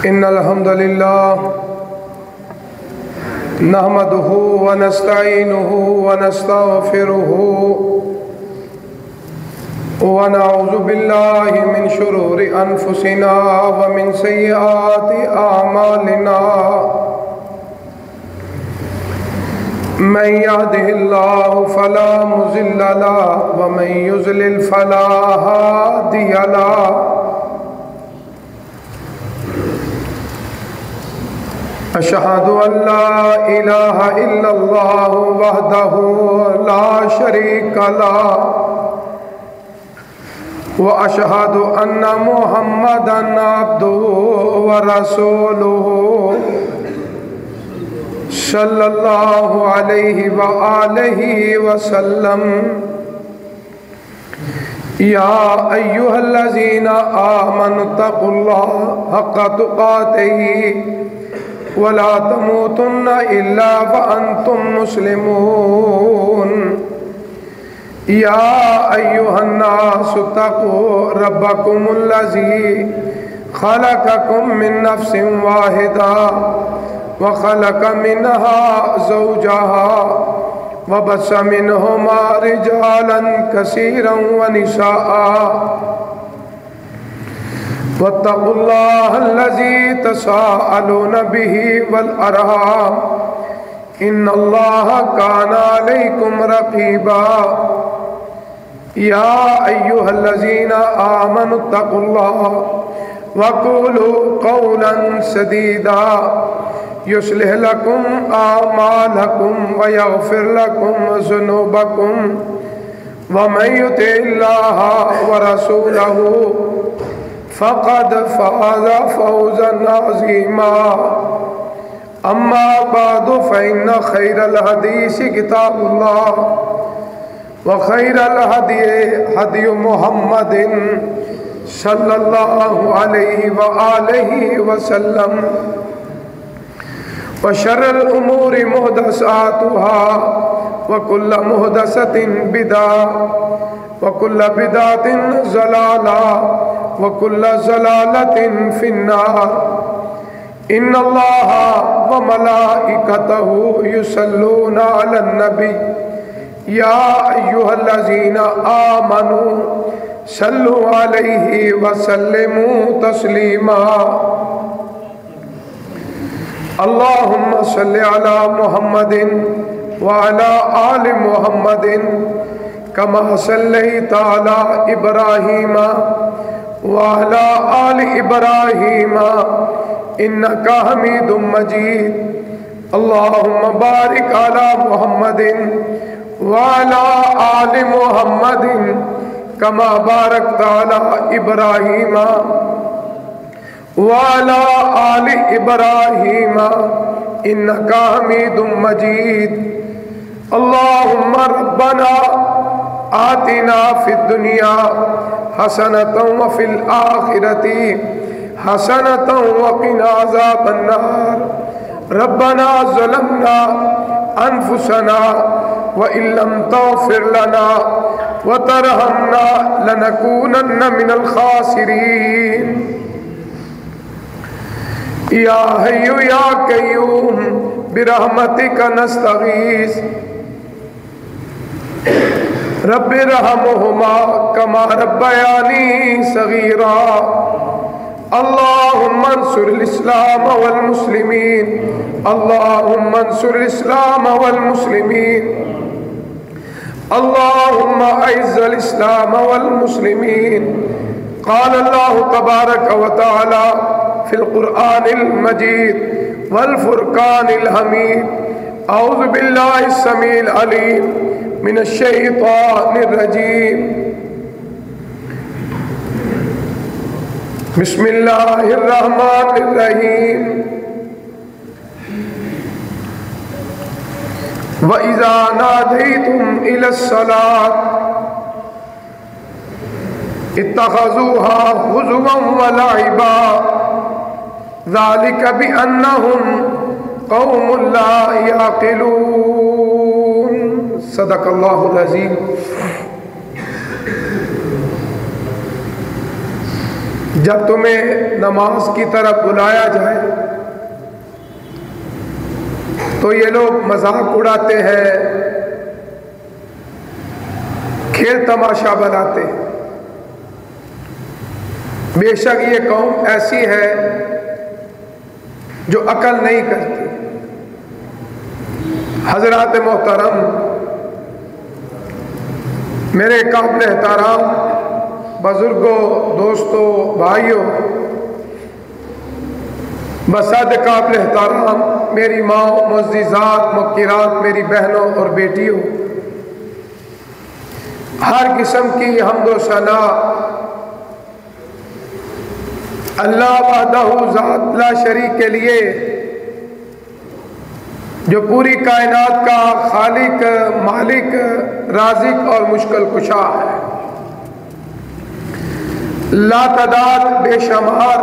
إن الحمد لله نحمده ونستعينه ونستغفره ونعوذ بالله من شرور أنفسنا ومن سيئات أعمالنا من يهده الله فلا مضل له ومن يضلل فلا هادي له أشهد أن لا إله إلا الله وحده لا شريك له وأشهد أن محمدًا عبده ورسوله صلى الله عليه وآله وسلم يا أيها الذين آمنوا اتقوا الله حق تقاته ولا تموتن إلا وأنتم مسلمون يا أيها الناس اتقوا ربكم الذي خلقكم من نفس واحدة وخلق منها زوجها وبث منهما رجالا كثيرا ونساء واتقوا الله الذي تساءلون به والأرحام إن الله كان عليكم رقيبا يا أيها الذين آمنوا اتقوا الله وقولوا قولا سديدا يصلح لكم أعمالكم ويغفر لكم ذنوبكم ومن يطع الله ورسوله فقد فاز فوزا عظيما أما بعد فإن خير الحديث كتاب الله وخير الهدي هدي محمد صلى الله عليه وآله وسلم وشر الأمور محدثاتها وكل محدثة بدعة وكل بدعة ضلالة وكل ضلالة في النار إن الله وملائكته يصلون على النبي يا أيها الذين آمنوا صلوا عليه وسلموا تسليما اللهم صل على محمد وعلى آل محمد كما صليت على إبراهيم وعلى آل إبراهيم إنك حميد مجيد اللهم بارك على محمد وعلى آل محمد كما باركت على إبراهيم وعلى آل إبراهيم إنك حميد مجيد اللهم ربنا آتنا في الدنيا حسنة وفي الآخرة حسنة وقنا عذاب النار ربنا ظلمنا أنفسنا وإن لم تغفر لنا وترحمنا لنكونن من الخاسرين يا حي يا قيوم برحمتك نستغيث رب ارحمهما كما ربياني صغيرا اللهم انصر الإسلام والمسلمين اللهم انصر الإسلام والمسلمين اللهم أعز الإسلام والمسلمين قال الله تبارك وتعالى في القرآن المجيد والفرقان الحميد أعوذ بالله السميع العليم من الشيطان الرجيم بسم الله الرحمن الرحيم وإذا ناديتم إلى الصلاة اتخذوها هزوا ولعبا ذلك بأنهم قوم لا يعقلون صدق الله العظيم جب تمہیں نماز کی طرف بلایا جائے تو یہ لوگ مذاق اڑاتے ہیں، کھیل تماشا بناتے ہیں۔ بے شک یہ قوم ایسی ہے جو عقل نہیں کرتی۔ حضرات محترم، میرے قابل احترام بزرگوں، دوستوں، بھائیوں، بساد قابل احترام میری ماں، معززات، موقرات، میری بہنوں اور بیٹیوں، ہر قسم کی حمد و ثنا اللہ وحدہ ذات لا شریک کے لیے، جو پوری کائنات کا خالق، مالک، رازق اور مشکل کشا ہے۔ لا تعداد بے شمار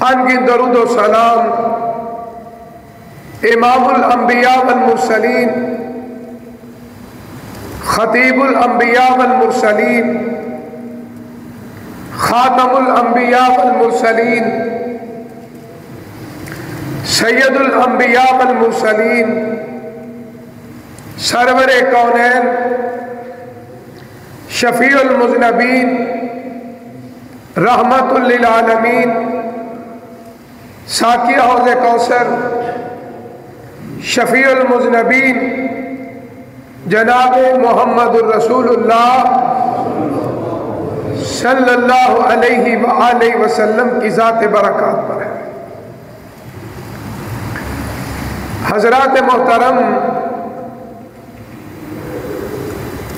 انگن درود و سلام امام الانبیاء والمرسلین، خطیب الانبیاء والمرسلین، خاتم الانبیاء والمرسلین، سید الانبیاء والمرسلین، سرور کونین، شفیع المذنبین، رحمت للعالمین، ساقی حوض کوثر، شفیع المذنبین، جناب محمد الرسول اللہ صلی اللہ علیہ وآلہ وسلم کی ذات برکات پر ہے۔ حضرات محترم،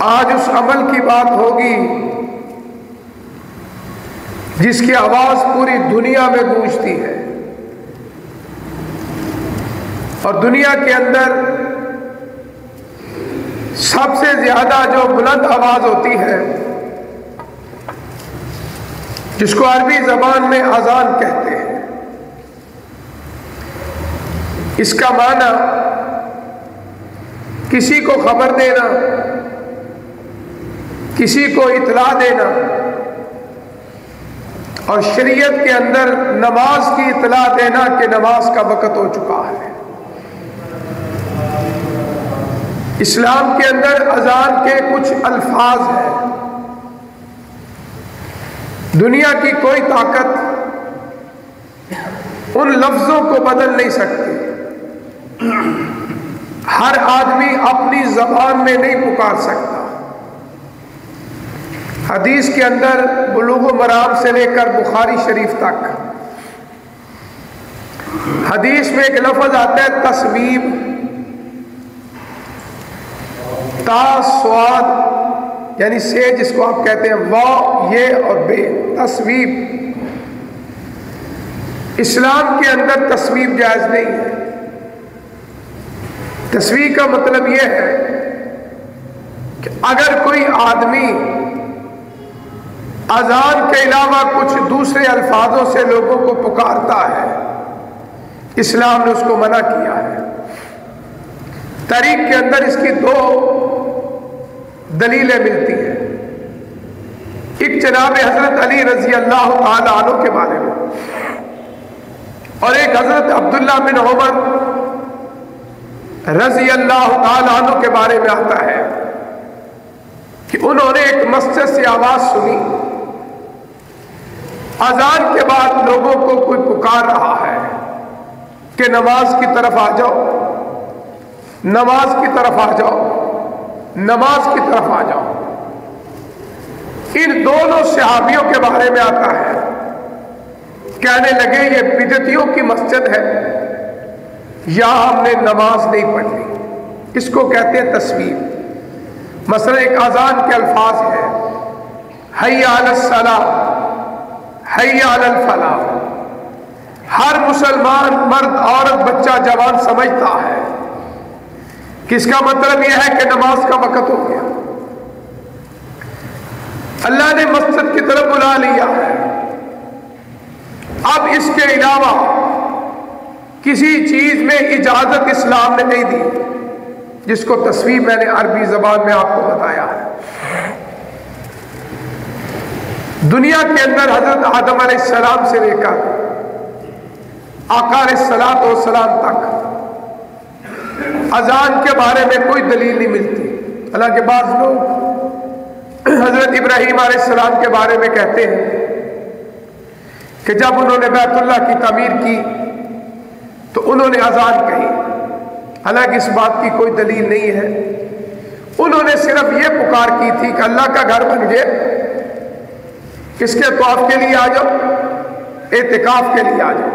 آج اس عمل کی بات ہوگی جس کی آواز پوری دنیا میں گونجتی ہے، اور دنیا کے اندر سب سے زیادہ جو بلند آواز ہوتی ہے، جس کو عربی زبان میں اذان کہتے ہیں، اس کا معنی کسی کو خبر دینا، کسی کو اطلاع دینا، اور شریعت کے اندر نماز کی اطلاع دینا کہ نماز کا وقت ہو چکا ہے۔ اسلام کے اندر اذان کے کچھ الفاظ ہیں، دنیا کی کوئی طاقت ان لفظوں کو بدل نہیں سکتی۔ ہر آدمی اپنی زبان میں نہیں پکار سکتا۔ حدیث کے اندر بلوغ المرام سے لے کر بخاری شریف تک حدیث میں ایک لفظ آتا ہے تصویب، تا سواد یعنی سے جس کو آپ کہتے ہیں، وا یہ اور بے، تصویب۔ اسلام کے اندر تصویب جائز نہیں ہے۔ تصویب کا مطلب یہ ہے کہ اگر کوئی آدمی اذان کے علاوہ کچھ دوسرے الفاظوں سے لوگوں کو پکارتا ہے، اسلام نے اس کو منع کیا ہے۔ تاریخ کے اندر اس کی دو دلیلیں ملتی ہیں۔ ایک جناب حضرت علی رضی اللہ تعالی عنہ کے بارے میں، اور ایک حضرت عبداللہ بن عمر رضی اللہ تعالی عنہ کے بارے میں آتا ہے کہ انہوں نے ایک مسجد سے آواز سنی، اذان کے بعد لوگوں کو کوئی پکار رہا ہے کہ نماز کی طرف آ جاؤ، نماز کی طرف آ جاؤ، نماز کی طرف آ جاؤ۔ ان دونوں صحابیوں کے بارے میں آتا ہے، کہنے لگے یہ بدعتیوں کی مسجد ہے، یہاں ہم نے نماز نہیں پڑھنی۔ اس کو کہتے ہیں تصویب۔ مثلا ایک اذان کے الفاظ ہیں، حی علی الصلاۃ، حی علی الفلاح۔ ہر مسلمان مرد، عورت، بچہ، جوان سمجھتا ہے کہ اس کا مطلب یہ ہے کہ نماز کا وقت ہو گیا۔ اللہ نے مسجد کی طرف بلا لیا ہے۔ اب اس کے علاوہ کسی چیز میں اجازت اسلام نے نہیں دی، جس کو تصویب میں نے عربی زبان میں آپ کو بتایا ہے۔ دنیا کے اندر حضرت آدم علیہ السلام سے لے کر آقا علیہ الصلوۃ والسلام تک اذان کے بارے میں کوئی دلیل نہیں ملتی۔ حالانکہ بعض لوگ حضرت ابراہیم علیہ السلام کے بارے میں کہتے ہیں کہ جب انہوں نے بیت اللہ کی تعمیر کی تو انہوں نے اذان کہی، حالانکہ اس بات کی کوئی دلیل نہیں ہے۔ انہوں نے صرف یہ پکار کی تھی کہ اللہ کا گھر بن گیا، کس کے طواف کے لیے آ جاؤ، اعتکاف کے لیے آ جاؤ۔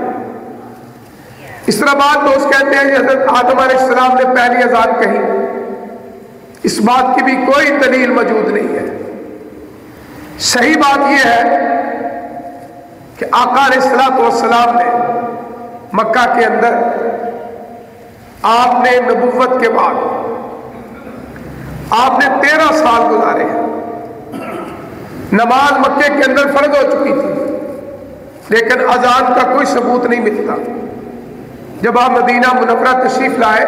اس طرح بعض دوست کہتے ہیں کہ حضرت آدم علیہ السلام نے پہلی اذان کہی، اس بات کی بھی کوئی دلیل موجود نہیں ہے۔ صحیح بات یہ ہے کہ آقا علیہ الصلوۃ والسلام نے مکہ کے اندر آپ نے نبوت کے بعد آپ نے 13 سال گزارے ہیں۔ نماز مکے کے اندر فرض ہو چکی تھی، لیکن اذان کا کوئی ثبوت نہیں ملتا۔ جب آپ مدینہ منورہ تشریف لائے،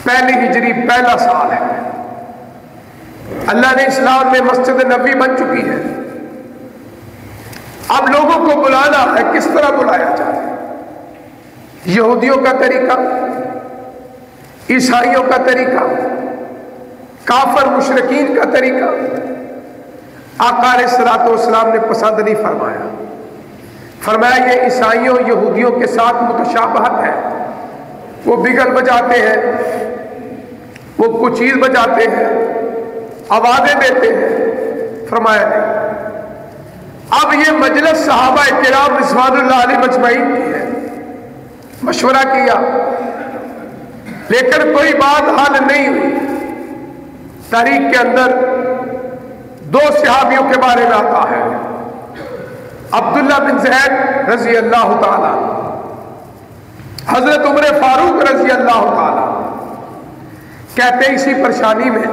پہلی ہجری پہلا سال ہے، اللہ نے اسلام میں مسجد نبوی بن چکی ہے۔ اب لوگوں کو بلانا ہے، کس طرح بلایا جائے؟ یہودیوں کا طریقہ، عیسائیوں کا طریقہ، کافر مشرکین کا طریقہ آقا علیہ الصلوۃ والسلام نے پسند نہیں فرمایا۔ فرمایا یہ عیسائیوں یہودیوں کے ساتھ متشابہت ہے، وہ بگل بجاتے ہیں، وہ کچھ چیز بجاتے ہیں، آوازیں دیتے ہیں۔ فرمایا نہیں، اب یہ مجلس صحابہ کرام رضوان اللہ علیہ مجمعین کی ہے۔ مشورہ کیا لیکن کوئی بات حل نہیں ہوئی۔ تاریخ کے اندر 2 صحابیوں کے بارے میں آتا ہے، عبداللہ بن زید رضی اللہ تعالی، حضرت عمر فاروق رضی اللہ تعالی۔ کہتے ہیں اسی پریشانی میں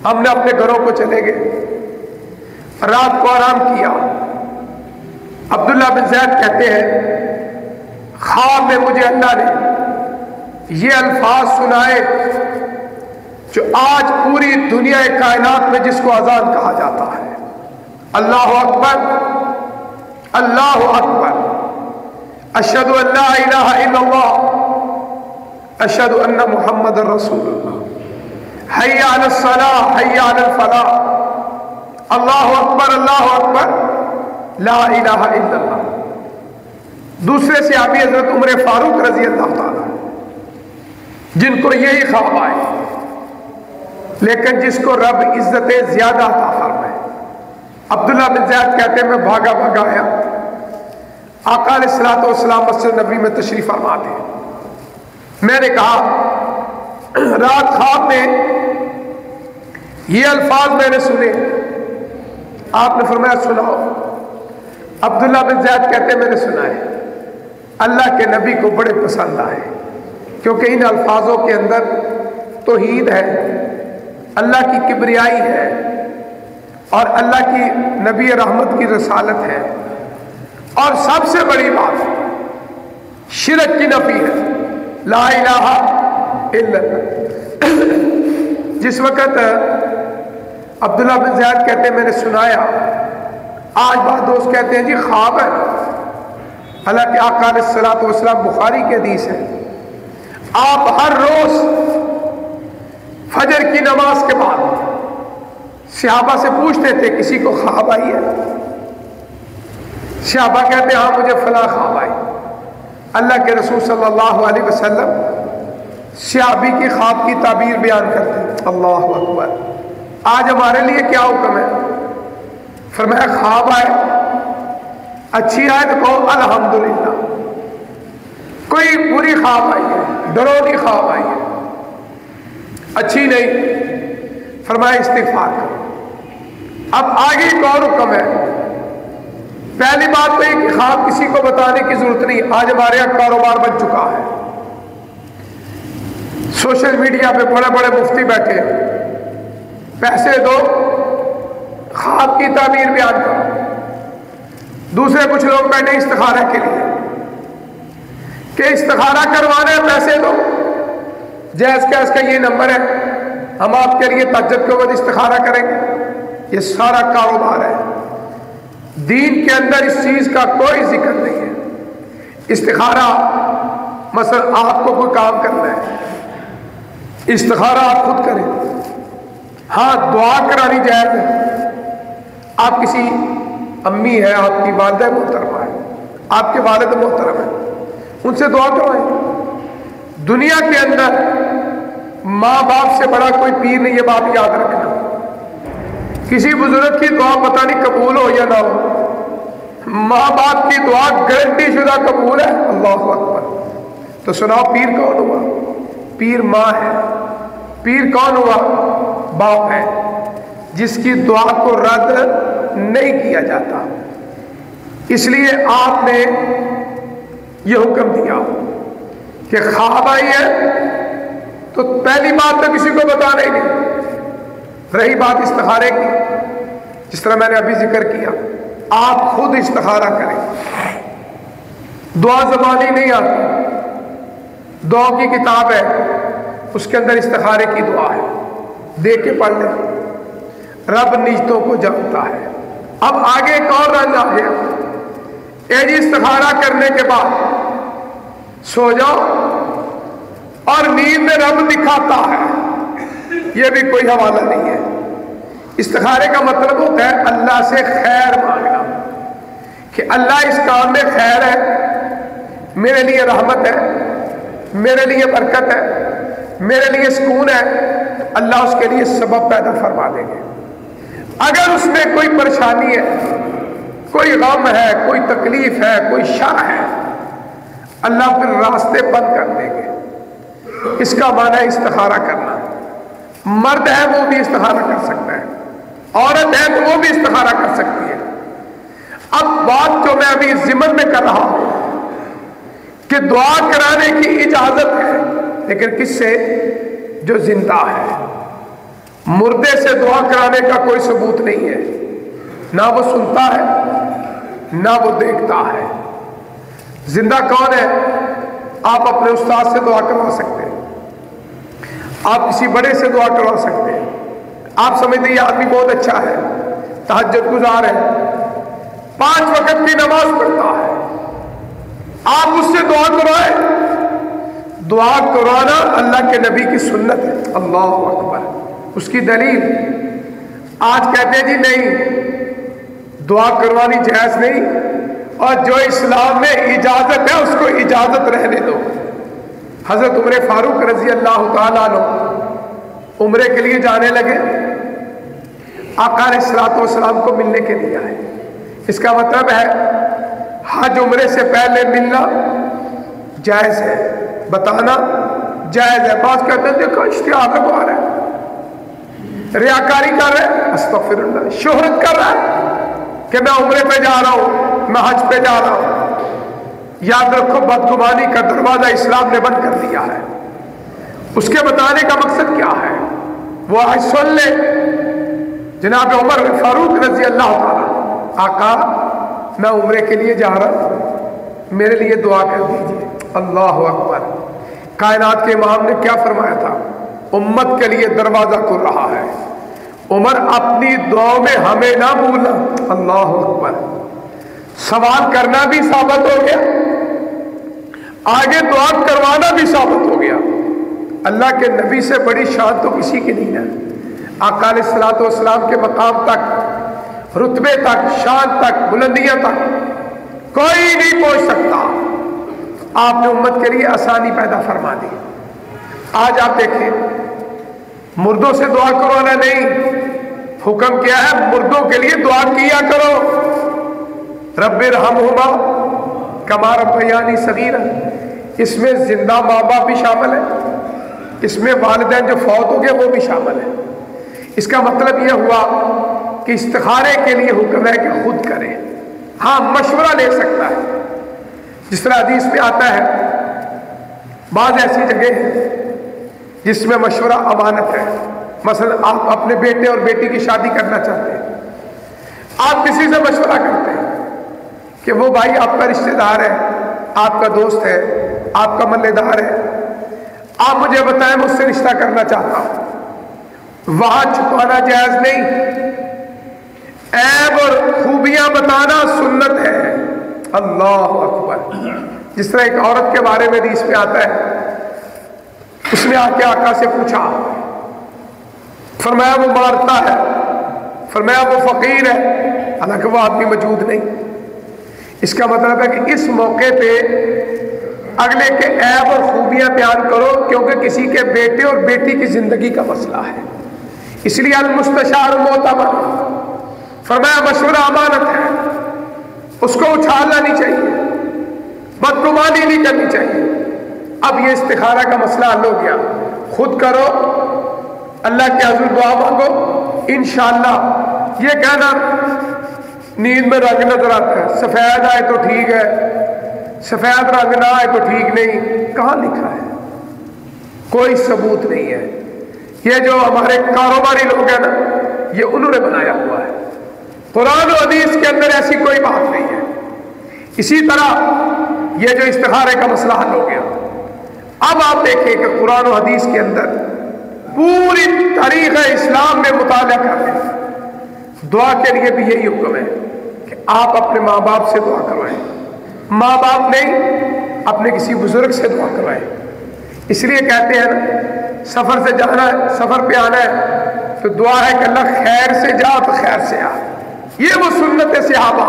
ہم نے اپنے گھروں کو چلے گئے، رات کو آرام کیا۔ عبداللہ بن زید کہتے ہیں خواب میں مجھے اللہ نے یہ الفاظ سنائے جو آج پوری دنیا کائنات میں جس کو اذان کہا جاتا ہے، اللہ اکبر اللہ اکبر، اشہد ان لا الہ الا اللہ، اشہد ان محمد رسول اللہ، حی علی الصلاۃ حی علی الفلاح، اللہ اکبر لا الہ الا اللہ۔ دوسرے صحابی حضرت عمر فاروق رضی اللہ تعالیٰ، جن کو یہی خواب آئے، لیکن جس کو رب عزت زیادہ عطا فرمائے۔ عبداللہ بن زید کہتے ہیں میں بھاگا بھاگا آیا، آقا علیہ الصلوۃ والسلام مسجد نبوی میں تشریف فرما تھے۔ میں نے کہا رات خواب میں یہ الفاظ میں نے سنے، آپ نے فرمایا سناؤ۔ عبداللہ بن زید کہتے ہیں میں نے سنائے، اللہ کے نبی کو بڑے پسند آئے، کیونکہ ان الفاظوں کے اندر توحید ہے، اللہ کی کبریائی ہے، اور اللہ کی نبی رحمت کی رسالت ہے، اور سب سے بڑی بات شرک کی نفی ہے، لا الہ الا اللہ۔ جس وقت عبداللہ بن زید کہتے ہیں میں نے سنایا، آج بعض دوست کہتے ہیں جی خواب ہے، حالانکہ آقا علیہ الصلوۃ والسلام بخاری کی حدیث ہے، آپ ہر روز فجر کی نماز کے بعد صحابہ سے پوچھتے تھے کسی کو خواب آئی ہے؟ صحابہ کہتے ہیں ہاں مجھے فلاں خواب آئی۔ اللہ کے رسول صلی اللہ علیہ وسلم صحابی کی خواب کی تعبیر بیان کرتے ہیں۔ اللہ اکبر۔ آج ہمارے لیے کیا حکم ہے؟ فرمایا خواب آئے، اچھی آئے تو کہو الحمدللہ، کوئی بری خواب آئی ہے، ڈرونی خواب آئی ہے، اچھی نہیں، فرمایا استغفار کرو۔ اب آگے ایک اور حکم ہے۔ پہلی بات تو یہ کہ خواب کسی کو بتانے کی ضرورت نہیں، آج ہمارے یہاں کاروبار بن چکا ہے، سوشل میڈیا پہ بڑے بڑے مفتی بیٹھے ہیں، پیسے دو خواب کی تعبیر بیان کرو۔ دوسرے کچھ لوگ بیٹھے استخارہ کے لیے کہ استخارہ کروانا ہے، پیسے دو، جیز کا اس کا یہ نمبر ہے، ہم آپ کے لیے تہجد کے وقت استخارہ کریں گے۔ یہ سارا کاروبار ہے. دین کے اندر اس چیز کا کوئی ذکر نہیں ہے. استخارہ مثلا آپ کو کوئی کام کرنا ہے، استخارہ آپ خود کریں. ہاں دعا کرانی جائز ہے. آپ کسی امی ہے، آپ کی والدہ محترمہ ہے، آپ کے والد محترم ہیں، ان سے دعا کروائیں. دنیا کے اندر ماں باپ سے بڑا کوئی پیر نہیں، یہ بات یاد رکھنا. کسی بزرگ کی دعا پتہ نہیں قبول ہو یا نہ ہو، ماں باپ کی دعا گارنٹی شدہ قبول ہے. اللہ اکبر. تو سناؤ پیر کون ہوا؟ پیر ماں ہے. پیر کون ہوا؟ باپ ہے، جس کی دعا کو رد نہیں کیا جاتا. اس لیے آپ نے یہ حکم دیا کہ خواب آئی ہے تو پہلی بات تو کسی کو بتانا ہی نہیں. رہی بات استخارے کی، جس طرح میں نے ابھی ذکر کیا، آپ خود استخارہ کریں. دعا زبانی نہیں آتی، دعا کی کتاب ہے، اس کے اندر استخارے کی دعا ہے، دیکھ کے پڑھ لیں. رب نیتوں کو جانتا ہے. اب آگے ایک اور رنگ آ گیا. اے جی استخارہ کرنے کے بعد سو جاؤ اور نیند میں رب دکھاتا ہے، یہ بھی کوئی حوالہ نہیں ہے. استخارے کا مطلب ہوتا ہے اللہ سے خیر مانگنا کہ اللہ اس کام میں خیر ہے، میرے لیے رحمت ہے، میرے لیے برکت ہے، میرے لیے سکون ہے. اللہ اس کے لیے سبب پیدا فرما دیں گے. اگر اس میں کوئی پریشانی ہے، کوئی غم ہے، کوئی تکلیف ہے، کوئی شر ہے، اللہ پھر راستے بند کر دیں گے. اس کا معنی ہے استخارہ کرنا. مرد ہے وہ بھی استخارہ کر سکتا ہے، عورت ہے تو وہ بھی استخارہ کر سکتی ہے. اب بات جو میں ابھی ضمن میں کر رہا ہوں کہ دعا کرانے کی اجازت ہے، لیکن کس سے؟ جو زندہ ہے. مردے سے دعا کرانے کا کوئی ثبوت نہیں ہے، نہ وہ سنتا ہے نہ وہ دیکھتا ہے. زندہ کون ہے؟ آپ اپنے استاد سے دعا کروا سکتے ہیں، آپ کسی بڑے سے دعا کروا سکتے ہیں. آپ سمجھتے ہیں یہ آدمی بہت اچھا ہے، تہجد گزار ہے، 5 وقت کی نماز پڑھتا ہے، آپ اس سے دعا کروائیں. دعا کروانا اللہ کے نبی کی سنت ہے. اللہ اکبر. اس کی دلیل آج کہتے ہیں جی نہیں دعا کروانی جائز نہیں، اور جو اسلام میں اجازت ہے اس کو اجازت رہنے دو. حضرت عمر فاروق رضی اللہ تعالیٰ عنہ عمرے کے لیے جانے لگے، آقا علیہ الصلوۃ والسلام کو ملنے کے لیے آئے. اس کا مطلب ہے حج عمرے سے پہلے ملنا جائز ہے، بتانا جائز ہے. بعض کہتے ہیں دیکھو اشتہار لگوا رہا ہے، ریاکاری کر رہا ہے، استغفر اللہ، شہرت کر رہا ہے کہ میں عمرے پہ جا رہا ہوں، میں حج پہ جا رہا ہوں. یاد رکھو بدگمانی کا دروازہ اسلام نے بند کر دیا ہے. اس کے بتانے کا مقصد کیا ہے وہ آج سن لے. جناب عمر فاروق رضی اللہ تعالیٰ، آقا میں عمرے کے لیے جا رہا ہوں، میرے لیے دعا کر دیجیے. اللہ اکبر. کائنات کے امام نے کیا فرمایا تھا؟ امت کے لیے دروازہ کھل رہا ہے، عمر اپنی دعاؤں میں ہمیں نہ بھولنا. اللہ اکبر. سوال کرنا بھی ثابت ہو گیا، آگے دعا کروانا بھی ثابت ہو گیا. اللہ کے نبی سے بڑی شان تو کسی کی نہیں ہے. آقا علیہ الصلوۃ والسلام کے مقام تک، رتبے تک، شان تک، بلندیاں تک کوئی نہیں پہنچ سکتا. آپ نے امت کے لیے آسانی پیدا فرما دی. آج آپ دیکھیں مردوں سے دعا کروانا نہیں، حکم کیا ہے مردوں کے لیے دعا کیا کرو. رب ارحمہما کما ربیانی صغیرا. اس میں زندہ ماں باپ بھی شامل ہے، اس میں والدین جو فوت ہو گئے وہ بھی شامل ہے. اس کا مطلب یہ ہوا کہ استخارے کے لیے حکم ہے کہ خود کریں. ہاں مشورہ لے سکتا ہے، جس طرح حدیث میں آتا ہے بعض ایسی جگہ ہیں جس میں مشورہ امانت ہے. مثلا آپ اپنے بیٹے اور بیٹی کی شادی کرنا چاہتے ہیں، آپ کسی سے مشورہ کرتے ہیں کہ وہ بھائی آپ کا رشتہ دار ہے، آپ کا دوست ہے، آپ کا ملے دار ہے، آپ مجھے بتائیں مجھ سے رشتہ کرنا چاہتا ہوں. وہاں چھپانا جائز نہیں. عیب اور خوبیاں بتانا سنت ہے۔ اللہ اکبر۔ جس طرح ایک عورت کے بارے میں حدیث میں آتا ہے، اس نے آ کے آقا سے پوچھا، فرمایا وہ مارتا ہے، فرمایا وہ فقیر ہے، حالانکہ وہ آدمی موجود نہیں۔ اس کا مطلب ہے کہ اس موقع پہ اگلے کے عیب اور خوبیاں بیان کرو، کیونکہ کسی کے بیٹے اور بیٹی کی زندگی کا مسئلہ ہے۔ اس لیے المستشار معتمد، فرمایا مشورہ امانت ہے، اس کو اچھالنا نہیں چاہیے، بدگمانی نہیں کرنی چاہیے۔ اب یہ استخارہ کا مسئلہ حل ہو گیا، خود کرو، اللہ کے حضور دعا مانگو، انشاءاللہ۔ یہ کہنا نیند میں رنگ نظر آتا ہے، سفید آئے تو ٹھیک ہے، سفید رنگ نہ آئے تو ٹھیک نہیں، کہاں لکھا ہے؟ کوئی ثبوت نہیں ہے۔ یہ جو ہمارے کاروباری لوگ ہیں نا، یہ انہوں نے بنایا ہوا ہے، قرآن و حدیث کے اندر ایسی کوئی بات نہیں ہے۔ اسی طرح یہ جو استخارے کا مسئلہ حل ہو گیا، اب آپ دیکھیں کہ قرآن و حدیث کے اندر پوری تاریخ اسلام میں مطالعہ کریں، دعا کے لیے بھی یہی حکم ہے کہ آپ اپنے ماں باپ سے دعا کروائیں، ماں باپ نہیں اپنے کسی بزرگ سے دعا کروائیں۔ اس لیے کہتے ہیں نا، سفر سے جانا ہے، سفر پہ آنا ہے تو دعا ہے کہ اللہ خیر سے جا تو خیر سے آ۔ یہ وہ سنت صحابہ،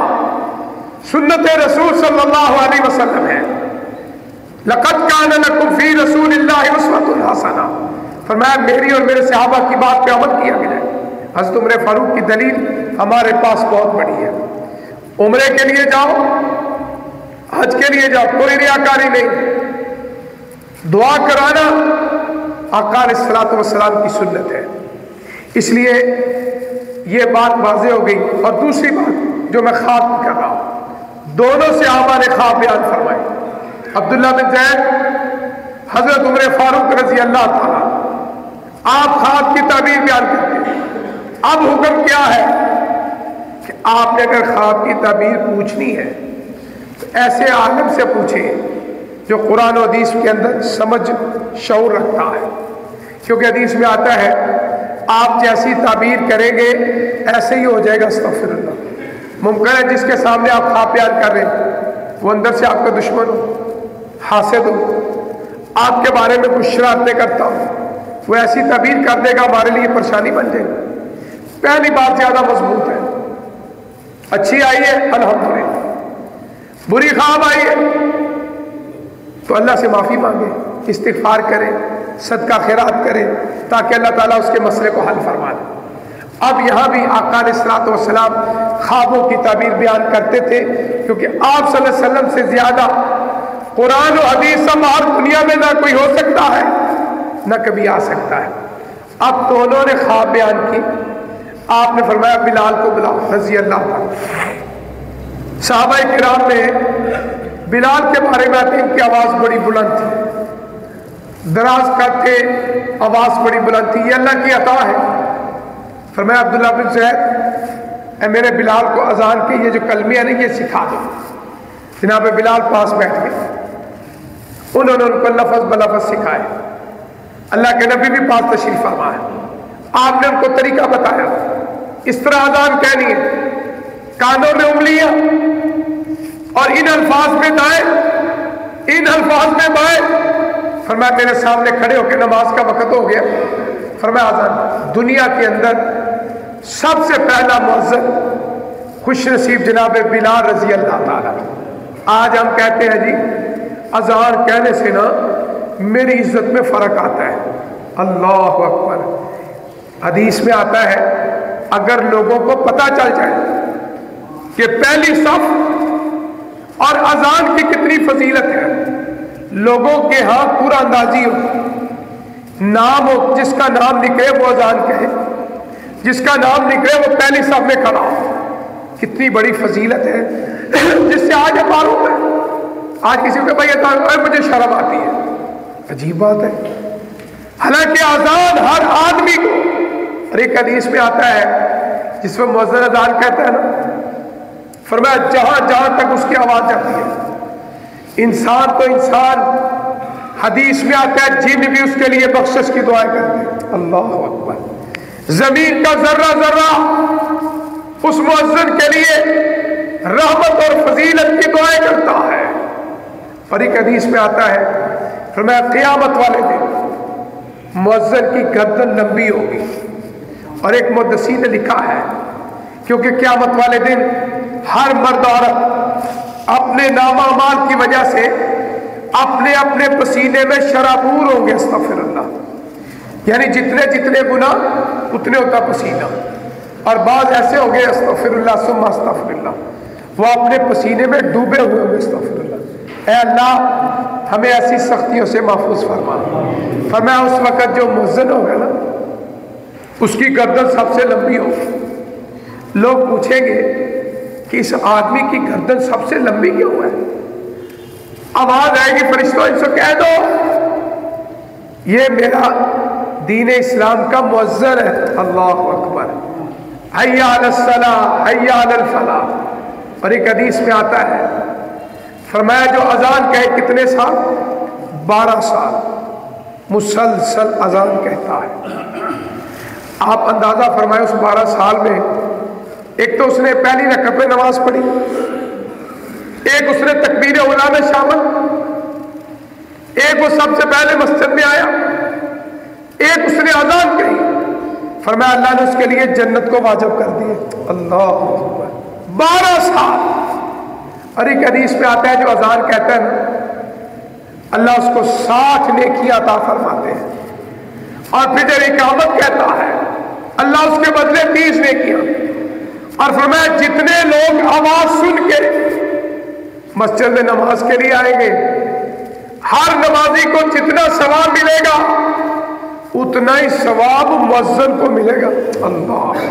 سنت رسول صلی اللہ علیہ وسلم ہے۔ لقد کان لکم فی رسول اللہ اسوۃ حسنہ، فرمایا میری اور میرے صحابہ کی بات پہ عمل کیا گیا ہے۔ حضرت عمر فاروق کی دلیل ہمارے پاس بہت بڑی ہے۔ عمرے کے لیے جاؤ، حج کے لیے جاؤ، کوئی ریاکاری نہیں، دعا کرانا آقا علیہ الصلوۃ والسلام کی سنت ہے۔ اس لیے یہ بات واضح ہو گئی۔ اور دوسری بات جو میں خواب کر رہا ہوں، دونوں صحابہ نے خواب بیان فرمائے، عبداللہ بن زید، حضرت عمر فاروق رضی اللہ تعالیٰ، آپ خواب کی تعبیر بیان کرتے ہیں۔ اب حکم کیا ہے کہ آپ نے اگر خواب کی تعبیر پوچھنی ہے تو ایسے عالم سے پوچھیں جو قرآن و حدیث کے اندر سمجھ شعور رکھتا ہے، کیونکہ حدیث میں آتا ہے آپ جیسی تعبیر کریں گے ایسے ہی ہو جائے گا۔ استغفر اللہ۔ ممکن ہے جس کے سامنے آپ خواب بیان کر رہے ہیں وہ اندر سے آپ کا دشمن ہو، حاسد ہو، آپ کے بارے میں کچھ شرارتیں کرتا ہو، وہ ایسی تعبیر کر دے گا ہمارے لیے پریشانی بن جائے گی۔ پہلی بات زیادہ مضبوط ہے، اچھی آئی ہے الحمدللہ، بری خواب آئی ہے تو اللہ سے معافی مانگے، استغفار کریں، صدقہ خیرات کریں، تاکہ اللہ تعالیٰ اس کے مسئلے کو حل فرما دے۔ اب یہاں بھی آقا علیہ الصلوۃ والسلام خوابوں کی تعبیر بیان کرتے تھے، کیونکہ آپ صلی اللہ علیہ وسلم سے زیادہ قرآن و حدیث ہر دنیا میں نہ کوئی ہو سکتا ہے نہ کبھی آ سکتا ہے۔ اب دونوں نے خواب بیان کی، آپ نے فرمایا بلال کو بلاؤ رضی اللہ عنہ۔ صحابہ کرام نے بلال کے بارے میں آتے ہیں کہ آواز بڑی بلند تھی، دراز کرتے آواز بڑی بلند تھی، یہ اللہ کی عطا ہے۔ فرمایا عبداللہ بن زید، اے میرے بلال کو اذان کے یہ جو کلمے ہیں یہ سکھا دو۔ جناب بلال پاس بیٹھ گئے، انہوں نے ان کو لفظ بلفظ سکھائے۔ اللہ کے نبی بھی پاس تشریف فرما ہے، آپ نے ان کو طریقہ بتایا، اس طرح اذان کہنی ہے، کانوں میں انگلیاں اور ان الفاظ میں دائیں، ان الفاظ میں بائیں۔ فرمایا میرے سامنے کھڑے ہو کے نماز کا وقت ہو گیا، فرمایا اذان۔ دنیا کے اندر سب سے پہلا مؤذن خوش نصیب جناب بلال رضی اللہ تعالیٰ۔ آج ہم کہتے ہیں جی اذان کہنے سے نا میری عزت میں فرق آتا ہے، اللہ اکبر۔ حدیث میں آتا ہے اگر لوگوں کو پتہ چل جائے کہ پہلی صف اور اذان کی کتنی فضیلت ہے، لوگوں کے ہاں پورا اندازی ہو، نام ہو، جس کا نام نکلے وہ اذان کہے، جس کا نام نکلے وہ پہلی صف میں کھڑا ہو، کتنی بڑی فضیلت ہے، جس سے آج ہم معروف ہے۔ آج کسی کو بھائی اذان مجھے شرم آتی ہے، عجیب بات ہے، حالانکہ اذان ہر آدمی کو، اور ایک حدیث میں آتا ہے جس میں مؤذن اذان کہتا ہے نا، فرمایا جہاں جہاں تک اس کی آواز جاتی ہے، انسان تو انسان، حدیث میں آتا ہے جن بھی اس کے لیے بخشش کی دعائیں کرتے ہیں، اللہ اکبر۔ زمین کا ذرہ ذرہ اس مؤذن کے لیے رحمت اور فضیلت کی دعائیں کرتا ہے۔ اور ایک حدیث میں آتا ہے، فرمایا قیامت والے دن مؤذن کی گردن لمبی ہوگی۔ اور ایک محدثین نے لکھا ہے کیونکہ قیامت والے دن ہر مرد عورت اپنے نامہ اعمال کی وجہ سے اپنے اپنے پسینے میں شرابور ہوں گے، استغفر اللہ، یعنی جتنے جتنے گناہ اتنے ہوتا پسینہ، اور بعض ایسے ہوں گے استغفر اللہ ثم استغفر اللہ، وہ اپنے پسینے میں ڈوبے ہوئے ہوں گے، استغفر اللہ۔ اے اللہ ہمیں ایسی سختیوں سے محفوظ فرما۔ فرمایا اس وقت جو مؤذن ہوگا نا اس کی گردن سب سے لمبی ہوگی۔ لوگ پوچھیں گے کہ اس آدمی کی گردن سب سے لمبی کیوں ہے؟ آواز آئے گی فرشتوں ان سے کہہ دو یہ میرا دین اسلام کا مؤذن ہے۔ اللہ اکبر، حی علی الصلاۃ حی علی الفلاح۔ اور ایک حدیث میں آتا ہے، فرمایا جو اذان کہے کتنے سال؟ 12 سال مسلسل اذان کہتا ہے۔ آپ اندازہ فرمائے اس 12 سال میں ایک تو اس نے پہلی رکعت میں نماز پڑھی، ایک اس نے تکبیر اولیٰ میں شامل، ایک وہ سب سے پہلے مسجد میں آیا، ایک اس نے اذان کہی۔ فرمایا اللہ نے اس کے لیے جنت کو واجب کر دی۔ اللہ اکبر، 12 سال۔ اور ایک حدیث میں آتا ہے جو اذان کہتا ہے نا اللہ اس کو 60 نیکیاں عطا فرماتے ہیں، اور پھر جب اقامت کہتا ہے اللہ اس کے بدلے 30 نیکیاں۔ اور فرمایا جتنے لوگ آواز سن کے مسجد میں نماز کے لیے آئیں گے، ہر نمازی کو جتنا ثواب ملے گا اتنا ہی ثواب مؤذن کو ملے گا۔ اللہ،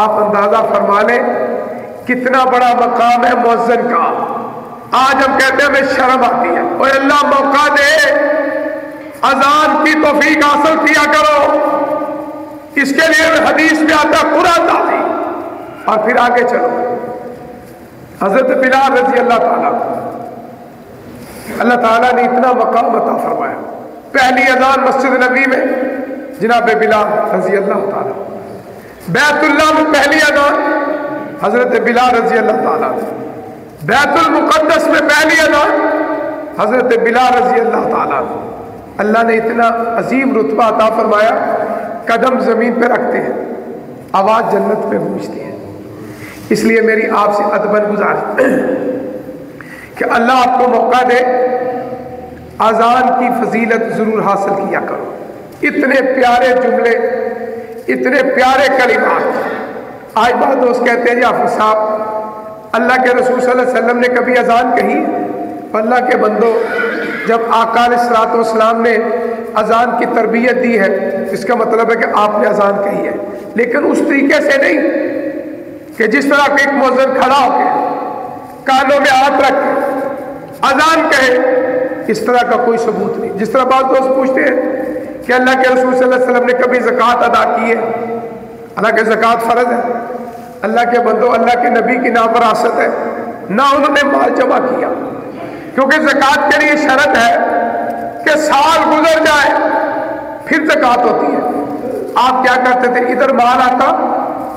آپ اندازہ فرما لیں کتنا بڑا مقام ہے مؤذن کا۔ آج ہم کہتے ہیں ہمیں شرم آتی ہے، اور اللہ موقع دے اذان کی توفیق حاصل کیا کرو، اس کے لیے حدیث میں آتا ہے قرآن تعلیم۔ اور پھر آگے چلو، حضرت بلال رضی اللہ تعالیٰ، اللہ تعالیٰ نے اتنا مقام عطا فرمایا۔ پہلی اذان مسجد نبی میں جناب بلال رضی اللہ تعالیٰ، بیت اللہ میں پہلی اذان حضرت بلال رضی اللہ تعالیٰ، بیت المقدس میں پہلی اذان حضرت بلال رضی اللہ تعالیٰ۔ اللہ نے اتنا عظیم رتبہ عطا فرمایا، قدم زمین پہ رکھتے ہیں آواز جنت پہ گونجتی ہے۔ اس لیے میری آپ سے ادباً گزارش کہ اللہ آپ کو موقع دے اذان کی فضیلت ضرور حاصل کیا کرو۔ اتنے پیارے جملے، اتنے پیارے کلمات۔ آج بعض دوست کہتے ہیں جی حافظ صاحب اللہ کے رسول صلی اللہ علیہ وسلم نے کبھی اذان کہی؟ اللہ کے بندو، جب آقا علیہ الصلوۃ والسلام نے اذان کی تربیت دی ہے اس کا مطلب ہے کہ آپ نے اذان کہی ہے، لیکن اس طریقے سے نہیں کہ جس طرح کہ ایک مؤذن کھڑا ہو کے کانوں میں ہاتھ رکھ کے اذان کہے، اس طرح کا کوئی ثبوت نہیں۔ جس طرح بعض دوست پوچھتے ہیں کہ اللہ کے رسول صلی اللہ علیہ وسلم نے کبھی زکوٰۃ ادا کی ہے؟ حالانکہ زکوٰۃ فرض ہے، اللہ کے بندو اللہ کے نبی کی نام وراثت ہے، نہ انہوں نے مال جمع کیا، کیونکہ زکوٰۃ کے لیے شرط ہے کہ سال گزر جائے پھر زکوٰۃ ہوتی ہے۔ آپ کیا کرتے تھے؟ ادھر مال آتا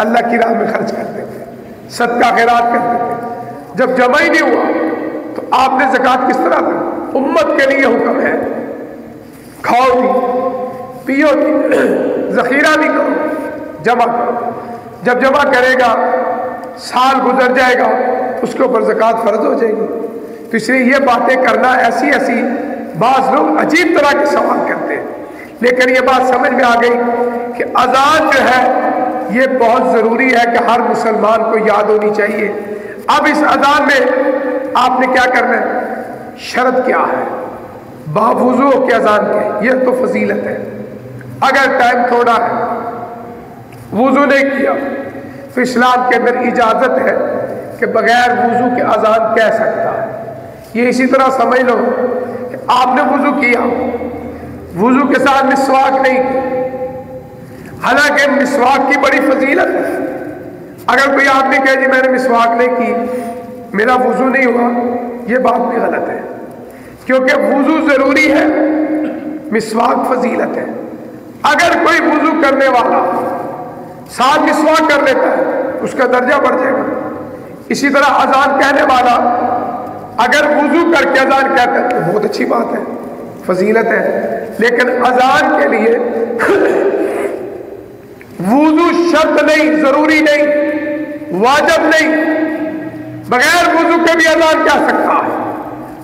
اللہ کی راہ میں خرچ کرتے تھے، صدقہ خیرات کرتے تھے۔ جب جمع ہی نہیں ہوا تو آپ نے زکوٰۃ کس طرح دی؟ امت کے لیے حکم ہے کھاؤ بھی، پیو بھی، ذخیرہ بھی کرو، جمع کرو۔ جب جمع کرے گا سال گزر جائے گا اس کے اوپر زکوٰۃ فرض ہو جائے گی۔ تو اس لیے یہ باتیں کرنا ایسی ایسی بعض لوگ عجیب طرح کے سوال کرتے ہیں، لیکن یہ بات سمجھ میں آ گئی کہ اذان جو ہے یہ بہت ضروری ہے کہ ہر مسلمان کو یاد ہونی چاہیے۔ اب اس اذان میں آپ نے کیا کرنا ہے؟ شرط کیا ہے؟ باوضو کے اذان کے، یہ تو فضیلت ہے۔ اگر ٹائم تھوڑا ہے، وضو نہیں کیا تو اسلام کے اندر اجازت ہے کہ بغیر وضو کے اذان کہہ سکتا ہے۔ یہ اسی طرح سمجھ لو کہ آپ نے وضو کیا، وضو کے ساتھ مسواک نہیں کی، حالانکہ مسواک کی بڑی فضیلت ہے۔ اگر کوئی آدمی کہے جی میں نے مسواک نہیں کی، میرا وضو نہیں ہوا، یہ بات بھی غلط ہے، کیونکہ وضو ضروری ہے، مسواک فضیلت ہے۔ اگر کوئی وضو کرنے والا ساتھ مسواک کر لیتا ہے اس کا درجہ بڑھ جائے گا۔ اسی طرح اذان کہنے والا اگر وضو کر کے اذان کہتا ہے تو بہت اچھی بات ہے، فضیلت ہے، لیکن اذان کے لیے وضو شرط نہیں، ضروری نہیں، واجب نہیں، بغیر وضو کے بھی اذان کہہ سکتا ہے۔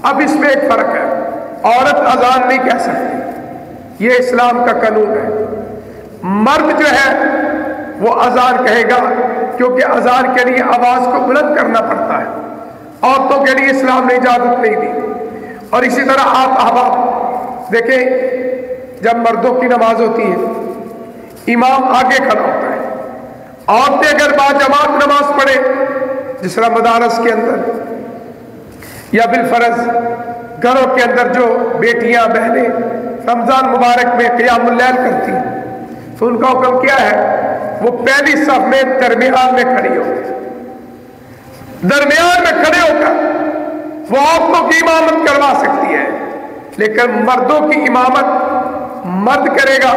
اب اس میں ایک فرق ہے، عورت اذان نہیں کہہ سکتی، یہ اسلام کا قانون ہے۔ مرد جو ہے وہ اذان کہے گا، کیونکہ اذان کے لیے آواز کو بلند کرنا پڑتا ہے، عورتوں کے لیے اسلام نے اجازت نہیں دی۔ اور اسی طرح آپ احباب دیکھیں، جب مردوں کی نماز ہوتی ہے امام آگے کھڑا ہوتا ہے، عورتیں اگر باجماعت نماز پڑھے جس طرح مدارس کے اندر یا بالفرض گھروں کے اندر جو بیٹیاں بہنیں رمضان مبارک میں قیام اللیل کرتی ہیں تو ان کا حکم کیا ہے؟ وہ پہلی صف میں درمیان میں کھڑی ہو، درمیان میں کھڑے ہو کر وہ عورتوں کی امامت کروا سکتی ہے، لیکن مردوں کی امامت مرد کرے گا۔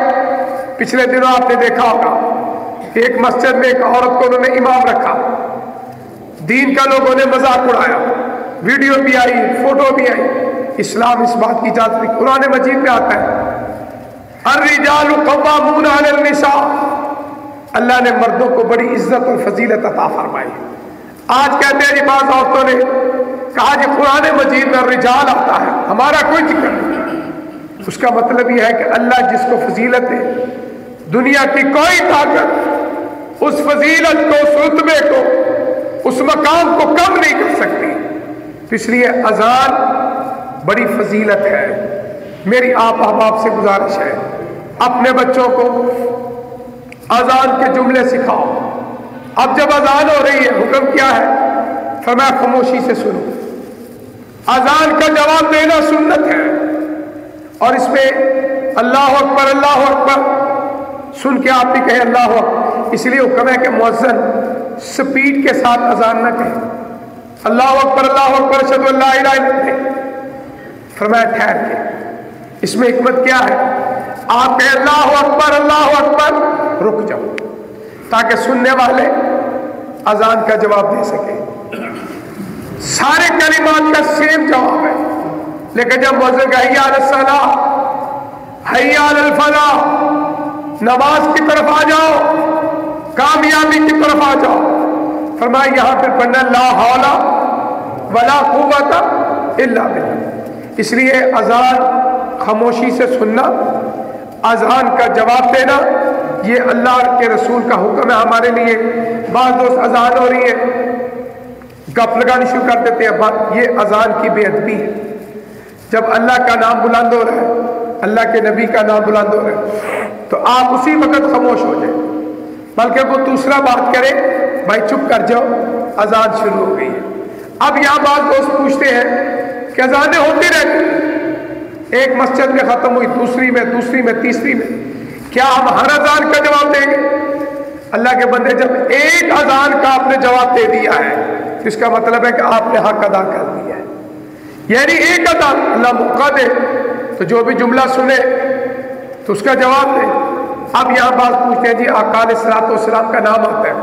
پچھلے دنوں آپ نے دیکھا ہوگا ایک مسجد میں ایک عورت کو انہوں نے امام رکھا، دین کا لوگوں نے مذاق اڑایا، ویڈیو بھی آئی، فوٹو بھی آئی۔ اسلام اس بات کی اجازت نہیں۔ قرآن مجید میں آتا ہے الرجال قوامون علی النساء، اللہ نے مردوں کو بڑی عزت اور فضیلت عطا فرمائی۔ آج کہتے ہیں جی بعض عورتوں نے کہا جی قرآن مجید میں الرجال آتا ہے، ہمارا کوئی ذکر نہیں۔ اس کا مطلب یہ ہے کہ اللہ جس کو فضیلت دے، دنیا کی کوئی طاقت اس فضیلت کو، اس رتبے کو، اس مقام کو کم نہیں کر سکتی۔ اس لیے اذان بڑی فضیلت ہے۔ میری آپ احباب سے گزارش ہے، اپنے بچوں کو اذان کے جملے سکھاؤ۔ اب جب اذان ہو رہی ہے حکم کیا ہے؟ فرمایا خاموشی سے سنو۔ اذان کا جواب دینا سنت ہے، اور اس میں اللہ اکبر اللہ اکبر سن کے آپ بھی کہیں اللہ اکبر۔ اس لیے حکم ہے کہ مؤذن سپیڈ کے ساتھ اذان نہ کہے، اللہ اکبر اشہد ان لا الہ الا اللہ، فرمایا ٹھہر کے۔ اس میں حکمت کیا ہے؟ آپ کہیں اللہ اکبر، رک جاؤ تاکہ سننے والے اذان کا جواب دے سکیں۔ سارے کلمات کا سیم جواب ہے، لیکن جب مؤذن کا حی علی الصلاۃ، حی علی الفلاح، نماز کی طرف آ جاؤ، کامیابی کی طرف آ جاؤ، فرمایا یہاں پھر پڑھنا لا حول ولا قوت الا باللہ۔ اس لیے اذان خاموشی سے سننا، اذان کا جواب دینا، یہ اللہ کے رسول کا حکم ہے ہمارے لیے۔ بعض دوست اذان ہو رہی ہے گپ لگانی شروع کر دیتے ہیں، یہ اذان کی بے ادبی ہے۔ جب اللہ کا نام بلند ہو رہا ہے، اللہ کے نبی کا نام بلند ہو رہا ہے، تو آپ اسی وقت خاموش ہو جائیں، بلکہ وہ دوسرا بات کرے، بھائی چپ کر جاؤ، اذان شروع ہو گئی ہے۔ اب یہاں بعض دوست پوچھتے ہیں کہ اذانیں ہوتی رہتی، ایک مسجد میں ختم ہوئی، دوسری میں، تیسری میں، کیا ہم ہر اذان کا جواب دیں گے؟ اللہ کے بندے، جب ایک اذان کا آپ نے جواب دے دیا ہے تو اس کا مطلب ہے کہ آپ نے حق ادا کر دیا ہے، یعنی ایک اذان اللہ موقع دے تو جو بھی جملہ سنے تو اس کا جواب دے۔ اب یہاں بات پوچھتے ہیں جی آقا علیہ الصلوۃ والسلام کا نام آتا ہے،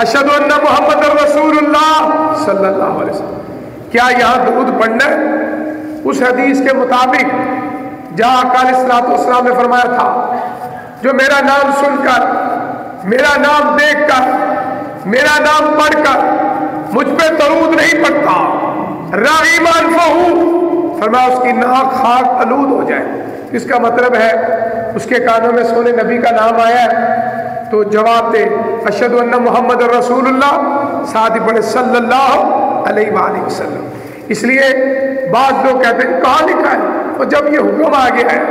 اشہد ان محمد رسول اللہ صلی اللہ علیہ وسلم، کیا یہاں درود پڑھنا ہے؟ اس حدیث کے مطابق جہاں آقا علیہ الصلوۃ والسلام نے فرمایا تھا جو میرا نام سن کر، میرا نام دیکھ کر، میرا نام پڑھ کر مجھ پہ درود نہیں پڑتا، راغب انفہ، فرمایا اس کی ناک خاک آلود ہو جائے۔ اس کا مطلب ہے اس کے کانوں میں سونے نبی کا نام آیا ہے تو جواب دے اشہد ان محمد رسول اللہ، ساتھ ہی پڑھے صلی اللہ علیہ وآلہ وسلم۔ اس لیے بعض لوگ کہتے ہیں کہاں لکھا ہے؟ اور جب یہ حکم آ گیا ہے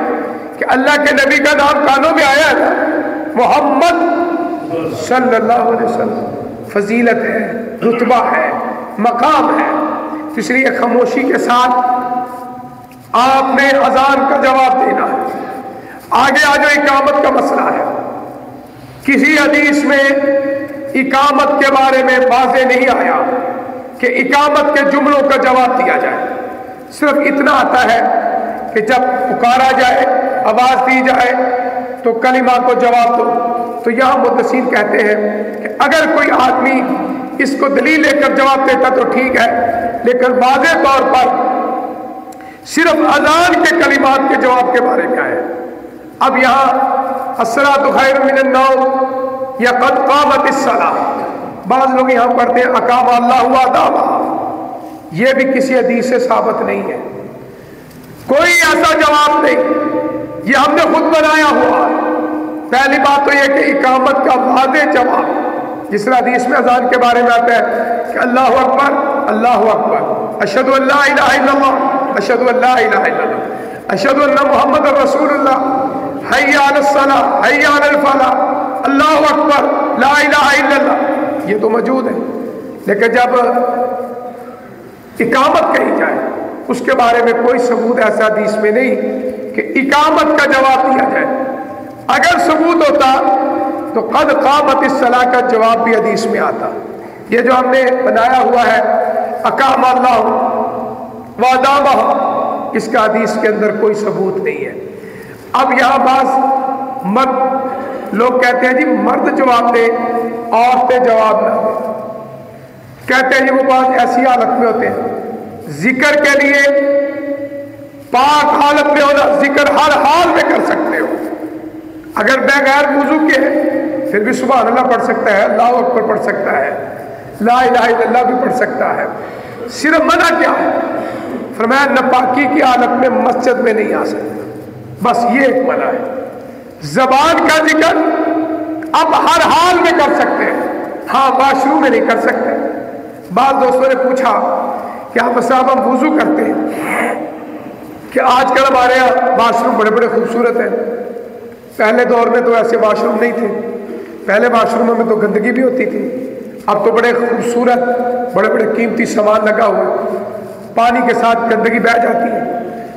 کہ اللہ کے نبی کا نام کانوں میں آیا ہے، محمد صلی اللہ علیہ وسلم، فضیلت ہے، رتبہ ہے، مقام ہے، اس لیے خاموشی کے ساتھ آپ نے اذان کا جواب دینا ہے۔ آگے آ جو اقامت کا مسئلہ ہے، کسی حدیث میں اقامت کے بارے میں واضح نہیں آیا کہ اقامت کے جملوں کا جواب دیا جائے، صرف اتنا آتا ہے کہ جب پکارا جائے، آواز دی جائے تو کلمہ کو جواب دو، تو یہاں محدثین کہتے ہیں کہ اگر کوئی آدمی اس کو دلیل لے کر جواب دیتا تو ٹھیک ہے، لیکن واضح طور پر صرف اذان کے کلمات کے جواب کے بارے میں آیا۔ اب یہاں الصلاۃ خیر من النوم یا قد قامت الصلاۃ، بعض لوگ یہاں پڑھتے ہیں اقام اللہ و ادامہ، یہ بھی کسی حدیث سے ثابت نہیں ہے، کوئی ایسا جواب نہیں، یہ ہم نے خود بنایا ہوا ہے۔ پہلی بات تو یہ کہ اقامت کا واضح جواب جس طرح حدیث میں اذان کے بارے میں آتا ہے کہ اللہ اکبر اللہ اکبر، اشہد ان لا الہ الا اللہ، اشہد ان لا الہ الا اللہ، اشہد ان محمد رسول اللہ، حی علی الصلاۃ حی علی الفلاح، اللہ اکبر لا الہ الا اللہ، یہ تو موجود ہے۔ لیکن جب اقامت کہی جائے اس کے بارے میں کوئی ثبوت ایسا حدیث میں نہیں کہ اقامت کا جواب دیا جائے۔ اگر ثبوت ہوتا تو قد قامت الصلاۃ کا جواب بھی حدیث میں آتا۔ یہ جو ہم نے بنایا ہوا ہے اقام اللہ و ادامہ، اس کا حدیث کے اندر کوئی ثبوت نہیں ہے۔ اب یہاں بعض مرد لوگ کہتے ہیں جی مرد جواب دے عورتیں جواب نہ دیں، کہتے ہیں جی وہ بعض ایسی حالت میں ہوتے ہیں ذکر کے لیے پاک حالت میں ہونا، ذکر ہر حال میں کر سکتے ہو، اگر بغیر وضو کے پھر بھی سبحان اللہ پڑھ سکتا ہے، اللہ اکبر پڑھ سکتا ہے، لا الہ الا اللہ بھی پڑھ سکتا ہے، صرف منع کیا ہے؟ فرمایا ناپاکی کی حالت میں مسجد میں نہیں آ سکتا، بس یہ ایک منع ہے۔ زبان کا ذکر اب ہر حال میں کر سکتے ہیں، ہاں واش روم میں نہیں کر سکتے۔ بعض دوستوں نے پوچھا کہ آپ صاحب ہم وضو کرتے ہیں کہ آج کل ہمارے یہاں واش روم بڑے بڑے خوبصورت ہیں، پہلے دور میں تو ایسے واش روم نہیں تھے، پہلے واش روموں میں تو گندگی بھی ہوتی تھی، اب تو بڑے خوبصورت بڑے بڑے قیمتی سامان لگا ہوا، پانی کے ساتھ گندگی بہہ جاتی ہے،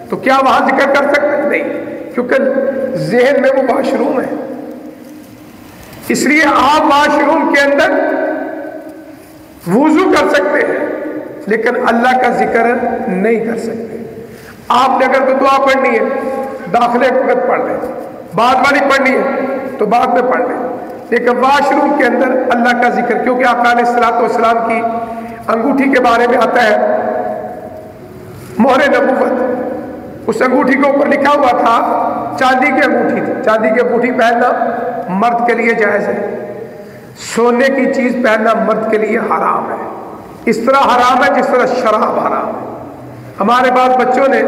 تو کیا وہاں ذکر کر سکتے ہیں؟ نہیں، کیونکہ ذہن میں وہ واش روم ہے، اس لیے آپ واش روم کے اندر وضو کر سکتے ہیں لیکن اللہ کا ذکر نہیں کر سکتے۔ آپ نے اگر کوئی دعا پڑھنی ہے داخلے وقت پڑھ لیں، بعد والی پڑھنی ہے تو بعد میں پڑھ لیں، لیکن واش روم کے اندر اللہ کا ذکر، کیونکہ آقا علیہ الصلوۃ والسلام کی انگوٹھی کے بارے میں آتا ہے مہر نبوت، اس انگوٹھی کے اوپر لکھا ہوا تھا، چاندی کی انگوٹھی تھی، چاندی کی انگوٹھی پہننا مرد کے لیے جائز ہے، سونے کی چیز پہننا مرد کے لیے حرام ہے، اس طرح حرام ہے جس طرح شراب حرام ہے۔ ہمارے بعض بچوں نے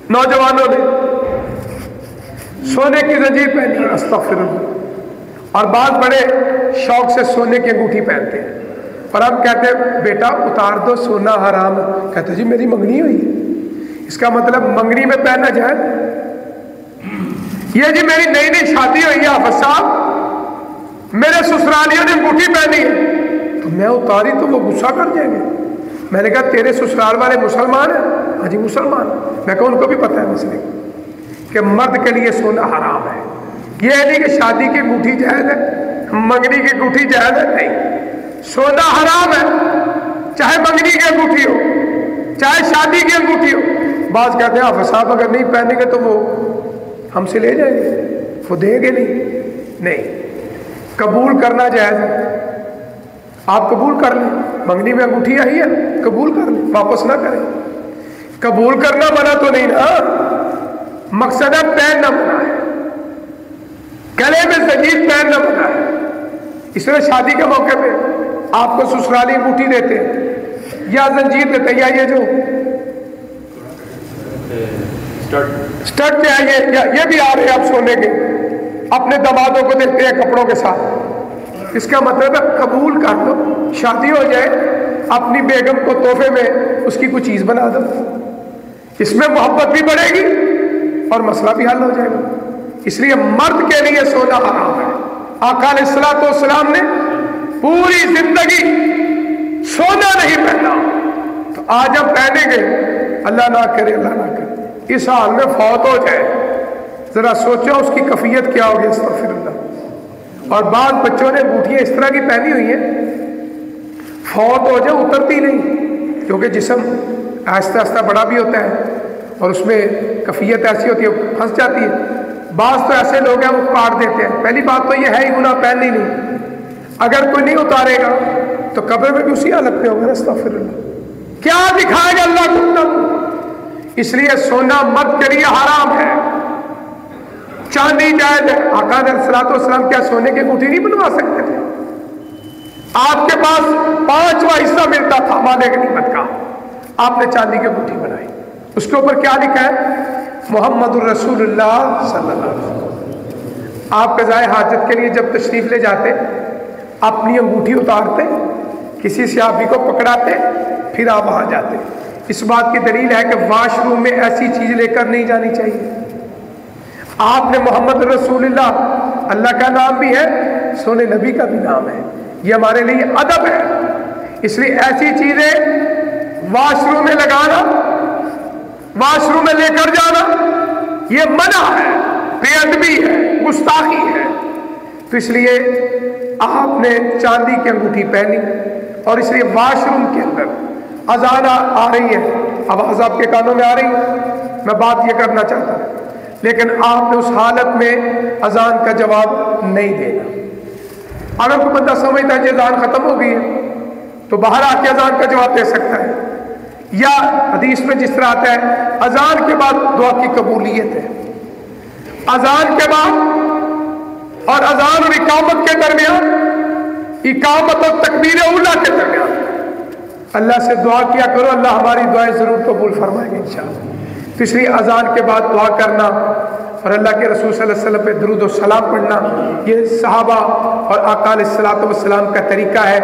نوجوانوں نے سونے کی زنجیر پہنی ہے، استغفر اللہ، اور بعض بڑے شوق سے سونے کی انگوٹھی پہنتے ہیں، اور اب کہتے ہیں بیٹا اتار دو سونا حرام ہے، کہتے جی میری منگنی ہوئی ہے، اس کا مطلب منگنی میں پہننا جائے؟ یہ جی میری نئی نئی شادی ہوئی ہے حافظ صاحب، میرے سسرالیوں نے انگوٹھی پہنی ہے تو میں اتاری تو وہ غصہ کر جائیں گے۔ میں نے کہا تیرے سسرال والے مسلمان ہیں؟ ہاں جی مسلمان۔ میں کہا ان کو بھی پتہ ہے مسئلے کہ مرد کے لیے سونا حرام ہے، یہ نہیں کہ شادی کی انگوٹھی جائز ہے منگنی کی انگوٹھی جائز ہے، نہیں، سونا حرام ہے، چاہے منگنی کی انگوٹھی ہو چاہے شادی کی انگوٹھی ہو۔ بعض کہتے ہیں حافظ صاحب اگر نہیں پہنیں گے تو وہ ہم سے لے جائیں گے، وہ دیں گے نہیں، قبول کرنا جائز ہے، آپ قبول کر لیں، منگنی میں انگوٹھی آئی ہے قبول کر لیں، واپس نہ کریں۔ قبول کرنا منع تو نہیں نا، مقصد ہے پہننا منع ہے، گلے میں زنجیر پہننا منع ہے۔ اس طرح شادی کے موقع پہ آپ کو سسرالی انگوٹھی دیتے ہیں یا زنجیر دیتے ہیں، یا یہ جو سٹڈ کے آئیے یہ بھی آ رہے ہیں آپ سونے کے، اپنے دمادوں کو دیتے ہیں کپڑوں کے ساتھ، اس کا مطلب ہے قبول کر دو، شادی ہو جائے اپنی بیگم کو تحفے میں اس کی کوئی چیز بنا دو، اس میں محبت بھی بڑھے گی اور مسئلہ بھی حل ہو جائے گا۔ اس لیے مرد کے لیے سونا حرام ہے۔ آقا علیہ الصلوۃ والسلام نے پوری زندگی سونا نہیں پہنا، تو آج ہم پہنیں گے، اللہ نہ کرے اللہ نہ کرے اس حال میں فوت ہو جائے، ذرا سوچو اس کی کیفیت کیا ہوگی، استغفر اللہ۔ اور بعض بچوں نے انگوٹھیاں اس طرح کی پہنی ہوئی ہیں، فوت ہو جائے اترتی نہیں، کیونکہ جسم آہستہ آہستہ بڑا بھی ہوتا ہے اور اس میں کیفیت ایسی ہوتی ہے پھنس جاتی ہے۔ بعض تو ایسے لوگ ہیں وہ کاٹ دیتے ہیں. پہلی بات تو یہ ہے ہی گناہ پہننی نہیں. اگر کوئی نہیں اتارے گا تو قبر میں بھی اسی حالت میں ہوگا. استغفر اللہ. کیا دکھائے گا اللہ کو؟ اس لیے سونا مرد کے لیے حرام ہے، چاندی جائز ہے. آقا علیہ الصلوۃ والسلام کیا سونے کی انگوٹھی نہیں بنوا سکتے تھے؟ آپ کے پاس 5واں حصہ ملتا تھا مال غنیمت کا، آپ نے چاندی کی انگوٹھی بنائی. اس کے اوپر کیا لکھا ہے؟ محمد الرسول اللہ صلی اللہ علیہ وسلم. آپ قضائے حاجت کے لیے جب تشریف لے جاتے اپنی انگوٹھی اتارتے، کسی صحابی کو پکڑاتے، پھر آپ وہاں جاتے. اس بات کی دلیل ہے کہ واش روم میں ایسی چیز لے کر نہیں جانی چاہیے. آپ نے محمد رسول اللہ کا نام بھی ہے، سونے نبی کا بھی نام ہے. یہ ہمارے لیے ادب ہے. اس لیے ایسی چیزیں واش روم میں لگانا، واش روم میں لے کر جانا، یہ منع ہے، بے ادبی ہے، گستاخی ہے. تو اس لیے آپ نے چاندی کی انگوٹھی پہنی. اور اس لیے واش روم کے اندر اذان آ رہی ہے، آواز آپ کے کانوں میں آ رہی ہے، میں بات یہ کرنا چاہتا ہوں، لیکن آپ نے اس حالت میں اذان کا جواب نہیں دینا. اگر کوئی بندہ سمجھتا ہے کہ اذان ختم ہو گئی ہے تو باہر آ کے اذان کا جواب دے سکتا ہے. یا حدیث میں جس طرح آتا ہے اذان کے بعد دعا کی قبولیت ہے. اذان کے بعد اور اذان اور اقامت کے درمیان، اقامت اور تکبیر اولیٰ کے درمیان اللہ سے دعا کیا کرو، اللہ ہماری دعائیں ضرور قبول فرمائے گے انشاءاللہ. تو اس لیے اذان کے بعد دعا کرنا اور اللہ کے رسول صلی اللہ علیہ وسلم پہ درود و سلام پڑھنا، یہ صحابہ اور آقا علیہ الصلوۃ والسلام کا طریقہ ہے.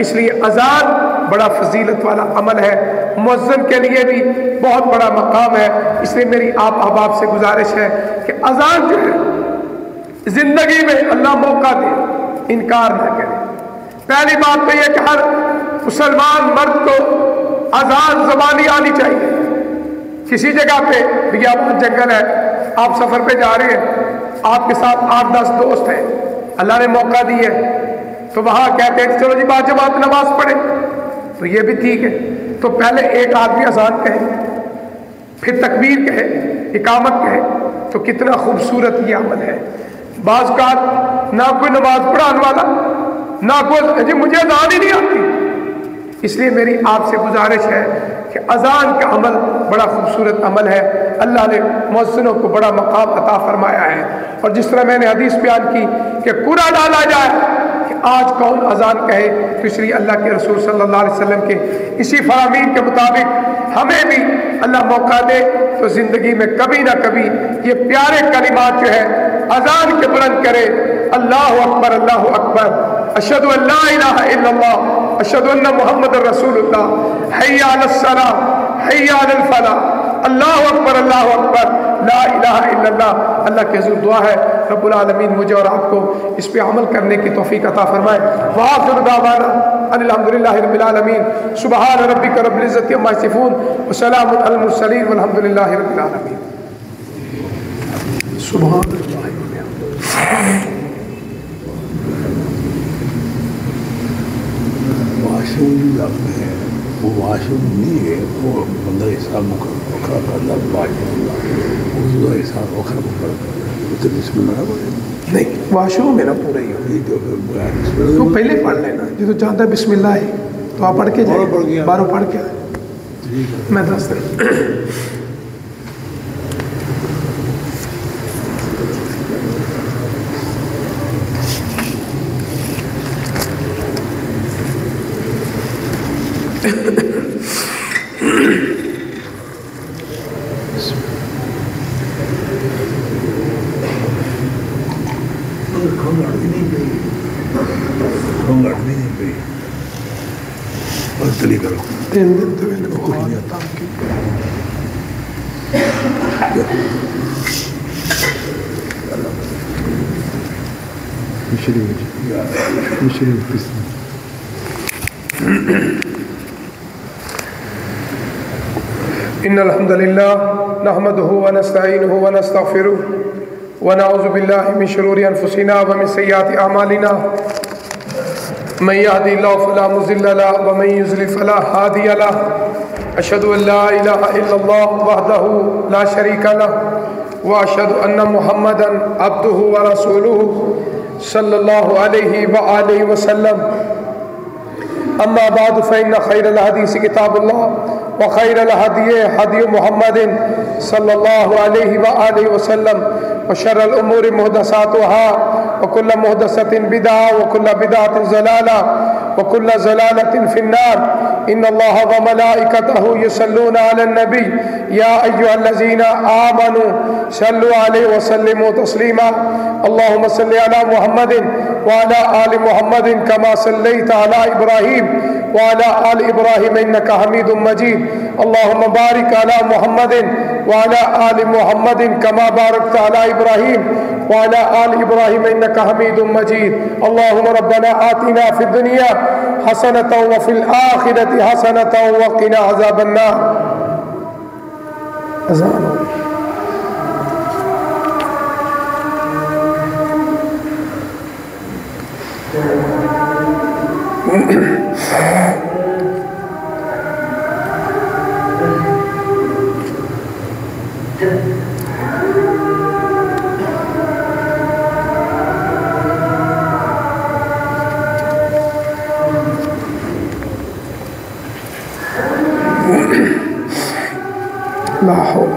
اس لیے اذان بڑا فضیلت والا عمل ہے، مؤذن کے لیے بھی بہت بڑا مقام ہے. اس لیے میری آپ احباب سے گزارش ہے کہ اذان جو ہے زندگی میں اللہ موقع دے، انکار نہ کرے. پہلی بات تو یہ کہ ہر مسلمان مرد کو اذان زبانی آنی چاہیے. کسی جگہ پہ بیابان جنگل ہے، آپ سفر پہ جا رہے ہیں، آپ کے ساتھ 8-10 دوست ہیں، اللہ نے موقع دی ہے، تو وہاں کہتے ہیں چلو جی باجماعت نماز پڑھیں، تو یہ بھی ٹھیک ہے. تو پہلے ایک آدمی اذان کہے، پھر تکبیر کہے، اقامت کہے، تو کتنا خوبصورت یہ عمل ہے. بعض کا نہ کوئی نماز پڑھانے والا، نہ کوئی جی مجھے اذان ہی نہیں آتی. اس لیے میری آپ سے گزارش ہے کہ اذان کا عمل بڑا خوبصورت عمل ہے. اللہ نے مؤذنوں کو بڑا مقام عطا فرمایا ہے. اور جس طرح میں نے حدیث بیان کی کہ کوڑا ڈالا جائے کہ آج کون اذان کہے، تو اس لیے اللہ کے رسول صلی اللہ علیہ وسلم کے اسی فرامین کے مطابق ہمیں بھی اللہ موقع دے تو زندگی میں کبھی نہ کبھی یہ پیارے کلمات جو ہے اذان کے بلند کرے. اللہ اکبر، اللہ اکبر، اشہد ان لا الہ الا اللہ، اشہد ان محمد رسول اللہ، حی علی الصلاۃ، حی علی الفلاح، اللہ اکبر، اللہ اکبر، لا الہ الا اللہ. اللہ کے حضور دعا ہے رب العالمین مجھے اور آپ کو اس پہ عمل کرنے کی توفیق عطا فرمائے. وآخر دعوانا ان الحمدللہ رب العالمین. سبحان ربک رب العزت عما یصفون وسلام علی المرسلین والحمدللہ رب العالمین. سبحان اللہ. معصوم ہے وہ، معصوم نہیں ہے وہ، بندہ حساب مکھا کرنا اس کا حساب وکھرا تو بسم اللہ نہیں واشروم میرا پورا ہی ہو تو پہلے پڑھ لینا. جو تو چاہتا ہے بسم اللہ ہی تو آپ پڑھ کے جائیں، باروں پڑھ کے آئے. میں دس ان الحمد للہ نحمده ونستعینه ونستغفره ونعوذ باللہ من شرور انفسنا ومن سیئات اعمالنا من يهدي الله فلا مضل له ومن يضلل فلا هادي له. اشهد ان لا اله الا الله وحده لا شريك له واشهد ان محمدا عبده ورسوله صلى الله عليه وآله وسلم. اما بعد فإن خير الحديث كتاب الله وخير الهدي هدي محمد صلى الله عليه وآله وسلم وشر الأمور محدثاتها وكل محدثة بدعة وكل بدعة ضلالة وكل ضلالة في النار. إن الله وملائكته يصلون على النبي يا أيها الذين آمنوا صلوا عليه وسلموا تسليما. اللهم صل على محمد وعلى آل محمد كما صليت على إبراهيم وعلى آل إبراهيم إنك حميد مجيد. اللهم بارك على محمد وعلى آل محمد كما باركت على إبراهيم وعلى آل إبراهيم إنك حميد مجيد. اللهم ربنا آتنا في الدنيا حسنة وفي الآخرة حسنة وقنا عذاب النار. لا حول.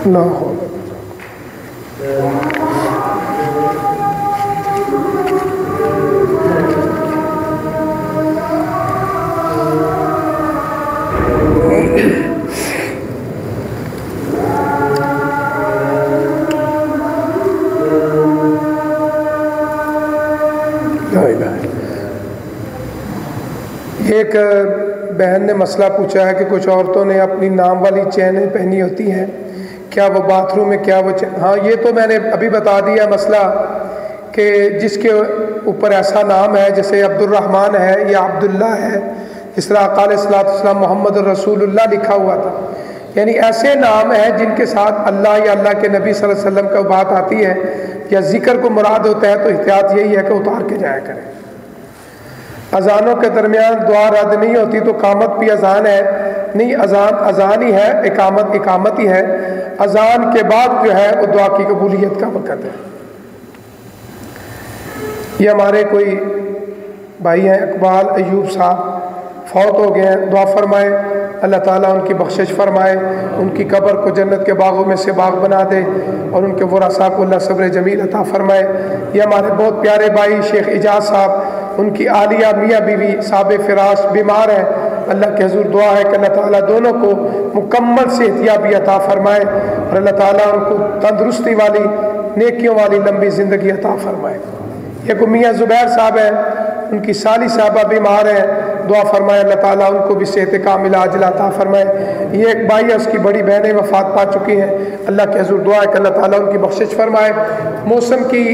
لا حول. ایک بہن نے مسئلہ پوچھا ہے کہ کچھ عورتوں نے اپنی نام والی چینیں پہنی ہوتی ہیں، کیا وہ باتھ روم میں کیا وہ ہاں یہ تو میں نے ابھی بتا دیا مسئلہ کہ جس کے اوپر ایسا نام ہے جیسے عبد الرحمن ہے یا عبداللہ ہے، اس طرح قال صلی اللہ علیہ وسلم محمد الرسول اللہ لکھا ہوا تھا، یعنی ایسے نام ہیں جن کے ساتھ اللہ یا اللہ کے نبی صلی اللہ علیہ وسلم کا بات آتی ہے یا ذکر کو مراد ہوتا ہے تو احتیاط یہی ہے کہ اتار کے جایا کریں. اذانوں کے درمیان دعا رد نہیں ہوتی تو اقامت بھی اذان ہے؟ نہیں، اذان ہی ہے، اقامت ہی ہے. اذان کے بعد جو ہے وہ دعا کی قبولیت کا وقت ہے. یہ ہمارے کوئی بھائی ہیں اقبال ایوب صاحب فوت ہو گئے ہیں، دعا فرمائے اللہ تعالیٰ ان کی بخشش فرمائے، ان کی قبر کو جنت کے باغوں میں سے باغ بنا دے اور ان کے ورثاء کو اللہ صبر جمیل عطا فرمائے. یہ ہمارے بہت پیارے بھائی شیخ اجاز صاحب، ان کی عالیہ میاں بیوی صاحب فراش بیمار ہیں، اللہ کے حضور دعا ہے کہ اللہ تعالیٰ دونوں کو مکمل صحتیابی عطا فرمائے اور اللہ تعالیٰ ان کو تندرستی والی نیکیوں والی لمبی زندگی عطا فرمائے. ایک میاں زبیر صاحب ہیں، ان کی سالی صاحبہ بیمار ہیں، دعا فرمائے اللہ تعالیٰ ان کو بھی صحت کاملہ عاجلہ عطا فرمائے. یہ ایک بھائی ہے، اس کی بڑی بہنیں وفات پا چکی ہیں، اللہ کے حضور دعا ہے کہ اللہ تعالیٰ ان کی بخشش فرمائے. موسم کی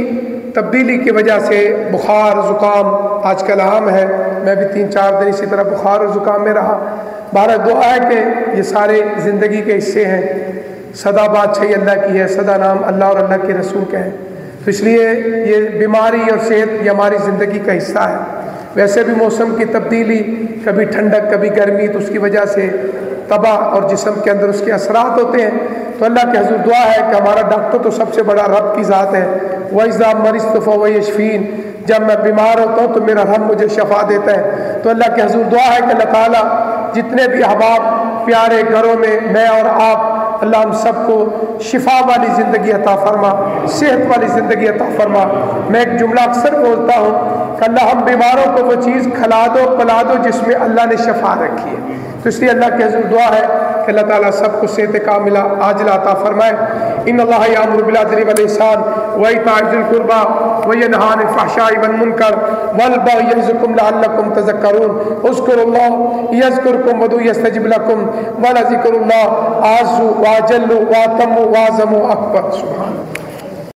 تبدیلی کی وجہ سے بخار زکام آج کل عام ہے، میں بھی 3-4 دن اسی طرح بخار اور زکام میں رہا. بہرحال دعا ہے کہ یہ سارے زندگی کے حصے ہیں، سدا بادشاہی اللہ کی ہے، سدا نام اللہ اور اللہ کے رسول کے ہیں، تو اس لیے یہ بیماری اور صحت یہ ہماری زندگی کا حصہ ہے. ویسے بھی موسم کی تبدیلی، کبھی ٹھنڈک کبھی گرمی، تو اس کی وجہ سے تباہ اور جسم کے اندر اس کے اثرات ہوتے ہیں. تو اللہ کے حضور دعا ہے کہ ہمارا ڈاکٹر تو سب سے بڑا رب کی ذات ہے. وَإِذَا مَرِضْتُ فَهُوَ يَشْفِينِ، جب میں بیمار ہوتا ہوں تو میرا رب مجھے شفا دیتا ہے. تو اللہ کے حضور دعا ہے کہ اللہ تعالیٰ جتنے بھی احباب پیارے گھروں میں میں اور آپ، اللہ ہم سب کو شفا والی زندگی عطا فرما، صحت والی زندگی عطا فرما. میں ایک جملہ اکثر بولتا ہوں کہ اللہ ہم بیماروں کو وہ چیز کھلا دو پلا دو جس میں اللہ نے شفا رکھی ہے. تو اس لیے اللہ کے حضور دعا ہے کہ اللہ تعالیٰ سب کو صحت کاملہ عاجلہ عطا فرمائے. ان اللہ یامر بالعدل والاحسان وایتاء ذی القربی وینہی عن الفحشاء والمنکر والبغی یعظکم لعلکم تذکرون. اذکروا اللہ یذکرکم وادعوہ یستجب لکم ولذکر اللہ اعز واجل واتم واعظم اکبر. سبحان اللہ.